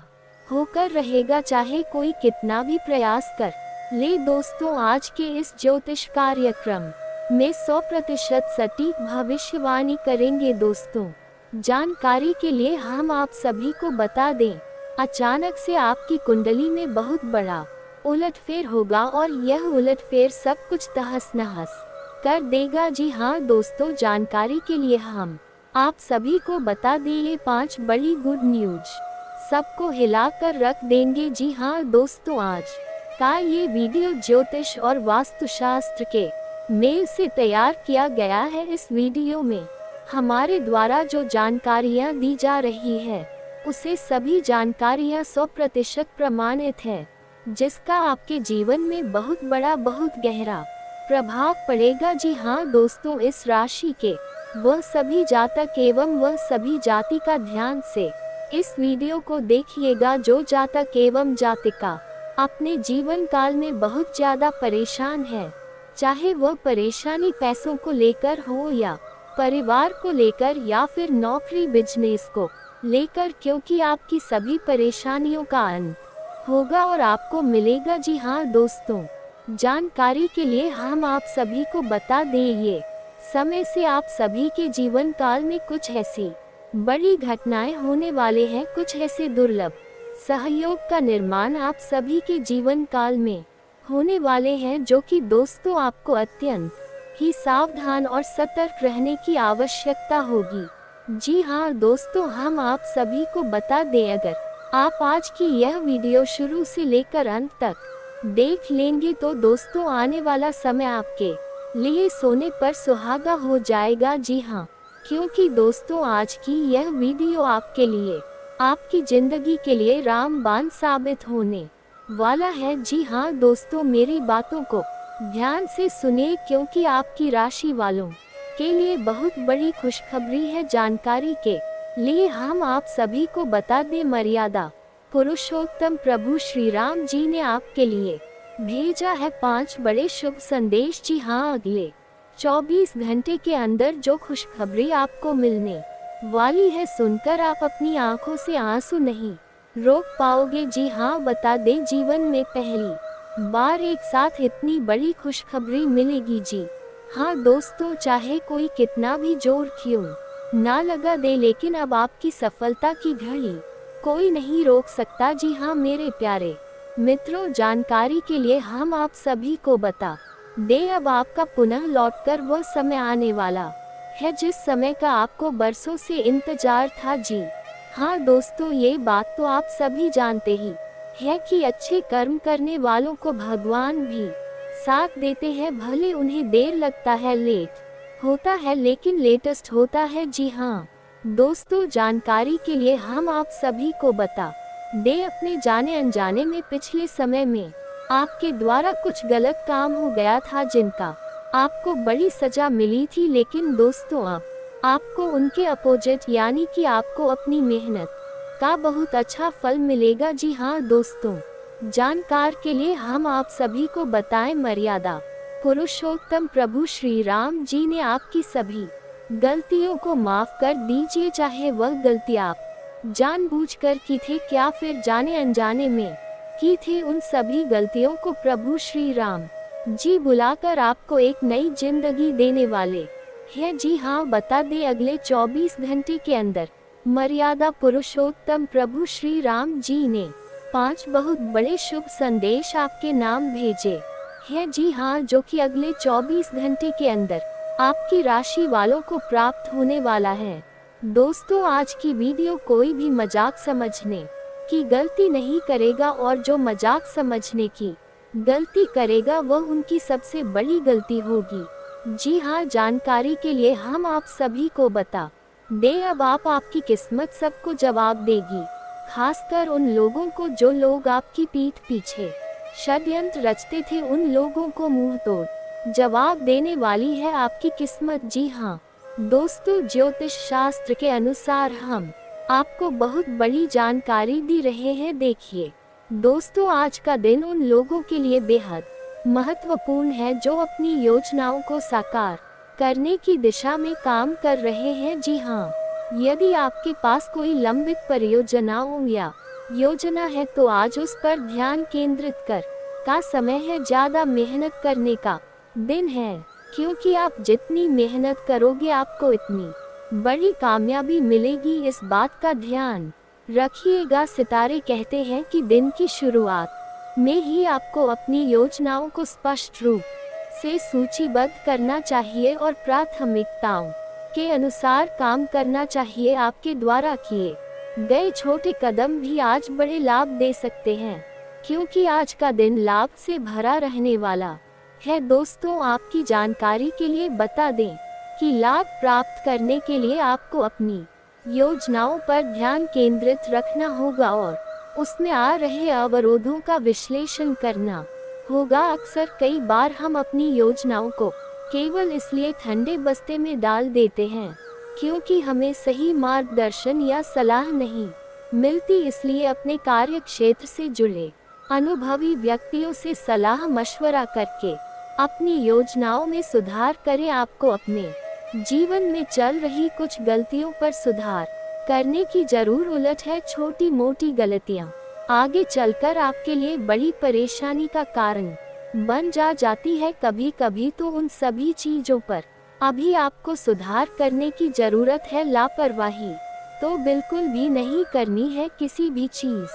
होकर रहेगा, चाहे कोई कितना भी प्रयास कर ले। दोस्तों, आज के इस ज्योतिष कार्यक्रम में 100% सटीक भविष्यवाणी करेंगे। दोस्तों, जानकारी के लिए हम आप सभी को बता दें, अचानक से आपकी कुंडली में बहुत बड़ा उलटफेर होगा और यह उलटफेर सब कुछ तहस नहस कर देगा। जी हाँ दोस्तों, जानकारी के लिए हम आप सभी को बता दें ये 5 बड़ी गुड न्यूज सबको हिलाकर रख देंगे। जी हाँ दोस्तों, आज का ये वीडियो ज्योतिष और वास्तुशास्त्र के मेल से तैयार किया गया है। इस वीडियो में हमारे द्वारा जो जानकारियाँ दी जा रही है उसे सभी जानकारियाँ 100% प्रमाणित है, जिसका आपके जीवन में बहुत बड़ा बहुत गहरा प्रभाव पड़ेगा। जी हाँ दोस्तों, इस राशि के वह सभी जातक एवं वह सभी जाति का ध्यान से इस वीडियो को देखिएगा जो जातक एवं जातिका अपने जीवन काल में बहुत ज्यादा परेशान है, चाहे वह परेशानी पैसों को लेकर हो या परिवार को लेकर या फिर नौकरी बिजनेस को लेकर, क्योंकि आपकी सभी परेशानियों का अंत होगा और आपको मिलेगा। जी हाँ दोस्तों, जानकारी के लिए हम आप सभी को बता दें ये समय से आप सभी के जीवन काल में कुछ ऐसी बड़ी घटनाएं होने वाले हैं, कुछ ऐसे दुर्लभ सहयोग का निर्माण आप सभी के जीवन काल में होने वाले हैं, जो कि दोस्तों आपको अत्यंत ही सावधान और सतर्क रहने की आवश्यकता होगी। जी हाँ दोस्तों, हम आप सभी को बता दें, अगर आप आज की यह वीडियो शुरू से लेकर अंत तक देख लेंगे तो दोस्तों आने वाला समय आपके लिए सोने पर सुहागा हो जाएगा। जी हाँ, क्योंकि दोस्तों आज की यह वीडियो आपके लिए आपकी जिंदगी के लिए रामबाण साबित होने वाला है। जी हाँ दोस्तों, मेरी बातों को ध्यान से सुनिए, क्योंकि आपकी राशि वालों के लिए बहुत बड़ी खुशखबरी है। जानकारी के लिए हम आप सभी को बता दें, मर्यादा पुरुषोत्तम प्रभु श्री राम जी ने आपके लिए भेजा है 5 बड़े शुभ संदेश। जी हाँ, अगले 24 घंटे के अंदर जो खुशखबरी आपको मिलने वाली है, सुनकर आप अपनी आंखों से आंसू नहीं रोक पाओगे। जी हाँ, बता दें, जीवन में पहली बार एक साथ इतनी बड़ी खुशखबरी मिलेगी। जी हाँ दोस्तों, चाहे कोई कितना भी जोर क्यों ना लगा दे, लेकिन अब आपकी सफलता की घड़ी कोई नहीं रोक सकता। जी हाँ मेरे प्यारे मित्रों, जानकारी के लिए हम आप सभी को बता दे, अब आपका पुनः लौटकर वह समय आने वाला है, जिस समय का आपको बरसों से इंतजार था। जी हाँ दोस्तों, ये बात तो आप सभी जानते ही है कि अच्छे कर्म करने वालों को भगवान भी साथ देते हैं, भले उन्हें देर लगता है, लेट होता है, लेकिन लेटेस्ट होता है। जी हाँ दोस्तों, जानकारी के लिए हम आप सभी को बता दे, अपने जाने अनजाने में पिछले समय में आपके द्वारा कुछ गलत काम हो गया था, जिनका आपको बड़ी सजा मिली थी। लेकिन दोस्तों, अब आपको उनके अपोजिट यानी कि आपको अपनी मेहनत का बहुत अच्छा फल मिलेगा। जी हाँ दोस्तों, जानकार के लिए हम आप सभी को बताएं, मर्यादा पुरुषोत्तम प्रभु श्री राम जी ने आपकी सभी गलतियों को माफ कर दीजिए, चाहे वह गलती आप जानबूझकर की थी क्या फिर जाने अनजाने में की थी। उन सभी गलतियों को प्रभु श्री राम जी बुलाकर आपको एक नई जिंदगी देने वाले हैं। जी हाँ, बता दे, अगले 24 घंटे के अंदर मर्यादा पुरुषोत्तम प्रभु श्री राम जी ने 5 बहुत बड़े शुभ संदेश आपके नाम भेजे हैं। जी हाँ, जो कि अगले 24 घंटे के अंदर आपकी राशि वालों को प्राप्त होने वाला है। दोस्तों, आज की वीडियो कोई भी मजाक समझने की गलती नहीं करेगा, और जो मजाक समझने की गलती करेगा वह उनकी सबसे बड़ी गलती होगी। जी हाँ, जानकारी के लिए हम आप सभी को बता दे, अब आपकी किस्मत सबको जवाब देगी, खासकर उन लोगों को जो लोग आपकी पीठ पीछे षड्यंत्र रचते थे। उन लोगों को मुंह तोड़ जवाब देने वाली है आपकी किस्मत। जी हाँ दोस्तों, ज्योतिष शास्त्र के अनुसार हम आपको बहुत बड़ी जानकारी दे रहे हैं। देखिए दोस्तों, आज का दिन उन लोगों के लिए बेहद महत्वपूर्ण है जो अपनी योजनाओं को साकार करने की दिशा में काम कर रहे हैं। जी हाँ, यदि आपके पास कोई लंबित परियोजनाओं या योजना है तो आज उस पर ध्यान केंद्रित कर का समय है। ज्यादा मेहनत करने का दिन है, क्योंकि आप जितनी मेहनत करोगे आपको इतनी बड़ी कामयाबी मिलेगी, इस बात का ध्यान रखिएगा। सितारे कहते हैं कि दिन की शुरुआत में ही आपको अपनी योजनाओं को स्पष्ट रूप से सूचीबद्ध करना चाहिए और प्राथमिकताओं के अनुसार काम करना चाहिए। आपके द्वारा किए गए छोटे कदम भी आज बड़े लाभ दे सकते हैं, क्योंकि आज का दिन लाभ से भरा रहने वाला है। दोस्तों, आपकी जानकारी के लिए बता दें कि लाभ प्राप्त करने के लिए आपको अपनी योजनाओं पर ध्यान केंद्रित रखना होगा और उसमें आ रहे अवरोधों का विश्लेषण करना होगा। अक्सर कई बार हम अपनी योजनाओं को केवल इसलिए ठंडे बस्ते में डाल देते हैं क्योंकि हमें सही मार्गदर्शन या सलाह नहीं मिलती, इसलिए अपने कार्य क्षेत्र से जुड़े अनुभवी व्यक्तियों से सलाह मशवरा करके अपनी योजनाओं में सुधार करें। आपको अपने जीवन में चल रही कुछ गलतियों पर सुधार करने की जरूर उलट है। छोटी मोटी गलतियां आगे चलकर आपके लिए बड़ी परेशानी का कारण बन जाती है। कभी कभी तो उन सभी चीजों पर अभी आपको सुधार करने की जरूरत है। लापरवाही तो बिल्कुल भी नहीं करनी है किसी भी चीज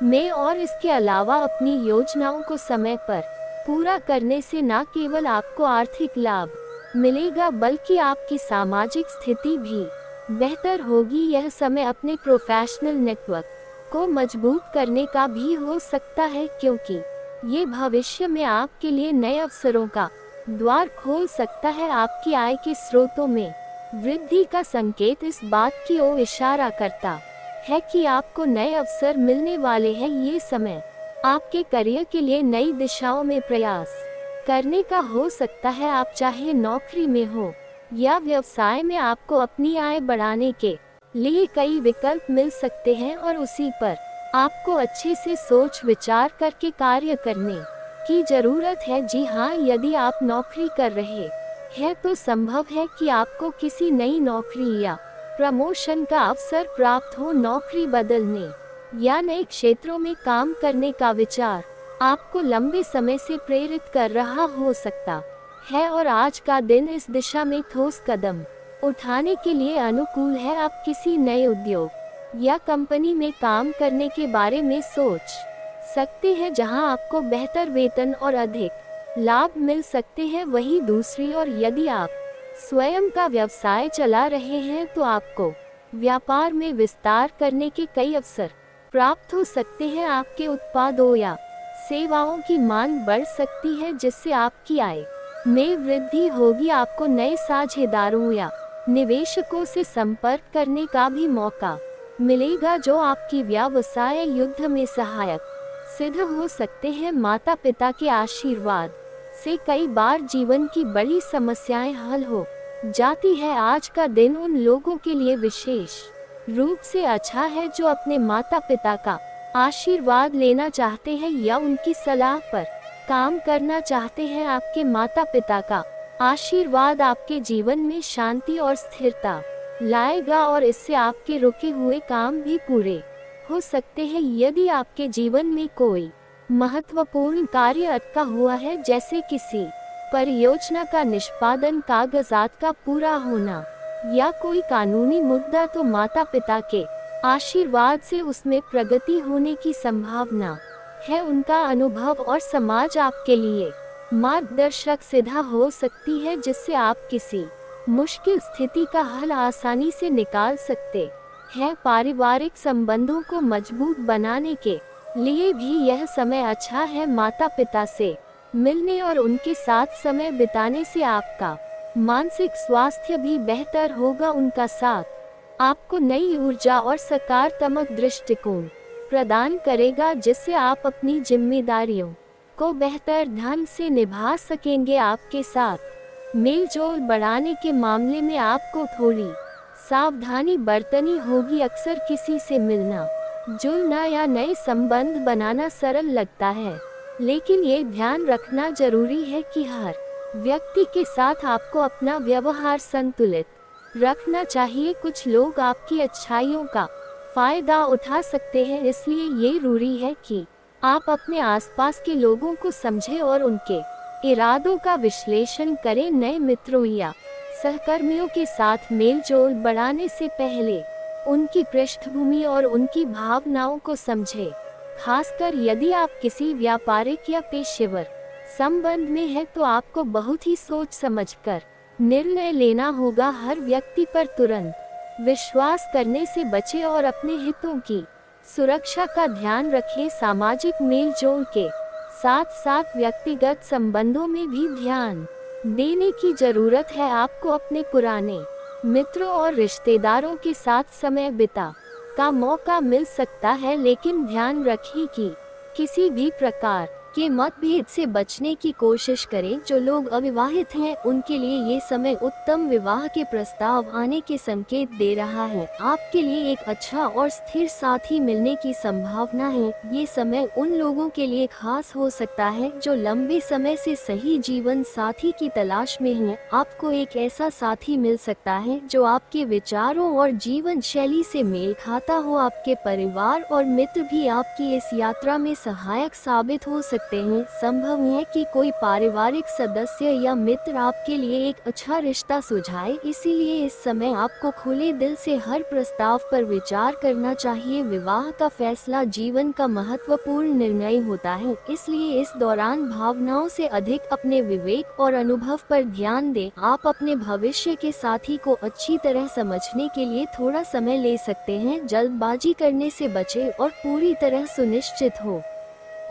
में, और इसके अलावा अपनी योजनाओं को समय पर पूरा करने से न केवल आपको आर्थिक लाभ मिलेगा बल्कि आपकी सामाजिक स्थिति भी बेहतर होगी। यह समय अपने प्रोफेशनल नेटवर्क को मजबूत करने का भी हो सकता है, क्योंकि ये भविष्य में आपके लिए नए अवसरों का द्वार खोल सकता है। आपकी आय के स्रोतों में वृद्धि का संकेत इस बात की ओर इशारा करता है कि आपको नए अवसर मिलने वाले हैं। ये समय आपके करियर के लिए नई दिशाओं में प्रयास करने का हो सकता है। आप चाहे नौकरी में हो या व्यवसाय में, आपको अपनी आय बढ़ाने के लिए कई विकल्प मिल सकते हैं और उसी पर आपको अच्छे से सोच विचार करके कार्य करने की जरूरत है। जी हाँ, यदि आप नौकरी कर रहे हैं तो संभव है कि आपको किसी नई नौकरी या प्रमोशन का अवसर प्राप्त हो। नौकरी बदलने या नए क्षेत्रों में काम करने का विचार आपको लंबे समय से प्रेरित कर रहा हो सकता है और आज का दिन इस दिशा में ठोस कदम उठाने के लिए अनुकूल है। आप किसी नए उद्योग या कंपनी में काम करने के बारे में सोच सकते हैं जहां आपको बेहतर वेतन और अधिक लाभ मिल सकते हैं। वहीं दूसरी ओर यदि आप स्वयं का व्यवसाय चला रहे हैं तो आपको व्यापार में विस्तार करने के कई अवसर प्राप्त हो सकते हैं। आपके उत्पादों या सेवाओं की मांग बढ़ सकती है, जिससे आपकी आय में वृद्धि होगी। आपको नए साझेदारों या निवेशकों से संपर्क करने का भी मौका मिलेगा, जो आपकी व्यवसाय युद्ध में सहायक सिद्ध हो सकते हैं। माता पिता के आशीर्वाद से कई बार जीवन की बड़ी समस्याएं हल हो जाती है। आज का दिन उन लोगों के लिए विशेष रूप से अच्छा है जो अपने माता पिता का आशीर्वाद लेना चाहते हैं या उनकी सलाह पर काम करना चाहते हैं। आपके माता पिता का आशीर्वाद आपके जीवन में शांति और स्थिरता लाएगा और इससे आपके रुके हुए काम भी पूरे हो सकते हैं। यदि आपके जीवन में कोई महत्वपूर्ण कार्य अटका हुआ है, जैसे किसी परियोजना का निष्पादन, कागजात का पूरा होना या कोई कानूनी मुद्दा, तो माता पिता के आशीर्वाद से उसमें प्रगति होने की संभावना है। उनका अनुभव और समाज आपके लिए मार्गदर्शक सिद्ध हो सकती है, जिससे आप किसी मुश्किल स्थिति का हल आसानी से निकाल सकते हैं। पारिवारिक संबंधों को मजबूत बनाने के लिए भी यह समय अच्छा है। माता पिता से मिलने और उनके साथ समय बिताने से आपका मानसिक स्वास्थ्य भी बेहतर होगा। उनका साथ आपको नई ऊर्जा और सकारात्मक दृष्टिकोण प्रदान करेगा, जिससे आप अपनी जिम्मेदारियों को बेहतर ढंग से निभा सकेंगे। आपके साथ मेलजोल बढ़ाने के मामले में आपको थोड़ी सावधानी बरतनी होगी। अक्सर किसी से मिलना जुलना या नए संबंध बनाना सरल लगता है, लेकिन ये ध्यान रखना जरूरी है कि हर व्यक्ति के साथ आपको अपना व्यवहार संतुलित रखना चाहिए। कुछ लोग आपकी अच्छाइयों का फायदा उठा सकते हैं, इसलिए ये जरूरी है कि आप अपने आसपास के लोगों को समझें और उनके इरादों का विश्लेषण करें। नए मित्रों या सहकर्मियों के साथ मेलजोल बढ़ाने से पहले उनकी पृष्ठभूमि और उनकी भावनाओं को समझें, खासकर यदि आप किसी व्यापारिक या पेशेवर संबंध में हैं, तो आपको बहुत ही सोच समझकर निर्णय लेना होगा। हर व्यक्ति पर तुरंत विश्वास करने से बचें और अपने हितों की सुरक्षा का ध्यान रखें। सामाजिक मेलजोल के साथ साथ व्यक्तिगत संबंधों में भी ध्यान देने की जरूरत है। आपको अपने पुराने मित्रों और रिश्तेदारों के साथ समय बिता का मौका मिल सकता है, लेकिन ध्यान रखें कि किसी भी प्रकार के मतभेद से बचने की कोशिश करें। जो लोग अविवाहित हैं उनके लिए ये समय उत्तम विवाह के प्रस्ताव आने के संकेत दे रहा है। आपके लिए एक अच्छा और स्थिर साथी मिलने की संभावना है। ये समय उन लोगों के लिए खास हो सकता है जो लंबे समय से सही जीवन साथी की तलाश में हैं। आपको एक ऐसा साथी मिल सकता है जो आपके विचारों और जीवन शैली से मेल खाता हो। आपके परिवार और मित्र भी आपकी इस यात्रा में सहायक साबित हो सकते हैं। संभव है कि कोई पारिवारिक सदस्य या मित्र आपके लिए एक अच्छा रिश्ता सुझाए, इसीलिए इस समय आपको खुले दिल से हर प्रस्ताव पर विचार करना चाहिए। विवाह का फैसला जीवन का महत्वपूर्ण निर्णय होता है, इसलिए इस दौरान भावनाओं से अधिक अपने विवेक और अनुभव पर ध्यान दें। आप अपने भविष्य के साथी को अच्छी तरह समझने के लिए थोड़ा समय ले सकते हैं। जल्दबाजी करने से बचें और पूरी तरह सुनिश्चित हो।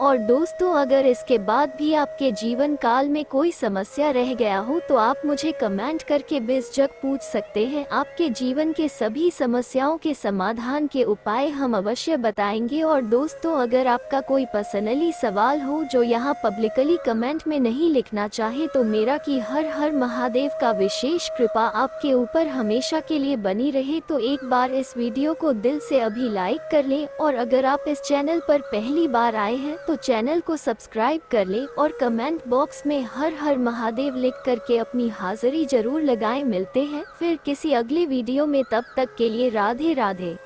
और दोस्तों, अगर इसके बाद भी आपके जीवन काल में कोई समस्या रह गया हो तो आप मुझे कमेंट करके बेझिझक पूछ सकते हैं। आपके जीवन के सभी समस्याओं के समाधान के उपाय हम अवश्य बताएंगे। और दोस्तों, अगर आपका कोई पर्सनली सवाल हो जो यहाँ पब्लिकली कमेंट में नहीं लिखना चाहे तो मेरा कि हर हर महादेव का विशेष कृपा आपके ऊपर हमेशा के लिए बनी रहे। तो एक बार इस वीडियो को दिल से अभी लाइक कर लें और अगर आप इस चैनल पर पहली बार आए हैं तो चैनल को सब्सक्राइब कर लें और कमेंट बॉक्स में हर हर महादेव लिख करके अपनी हाजिरी जरूर लगाएं। मिलते हैं फिर किसी अगले वीडियो में, तब तक के लिए राधे राधे।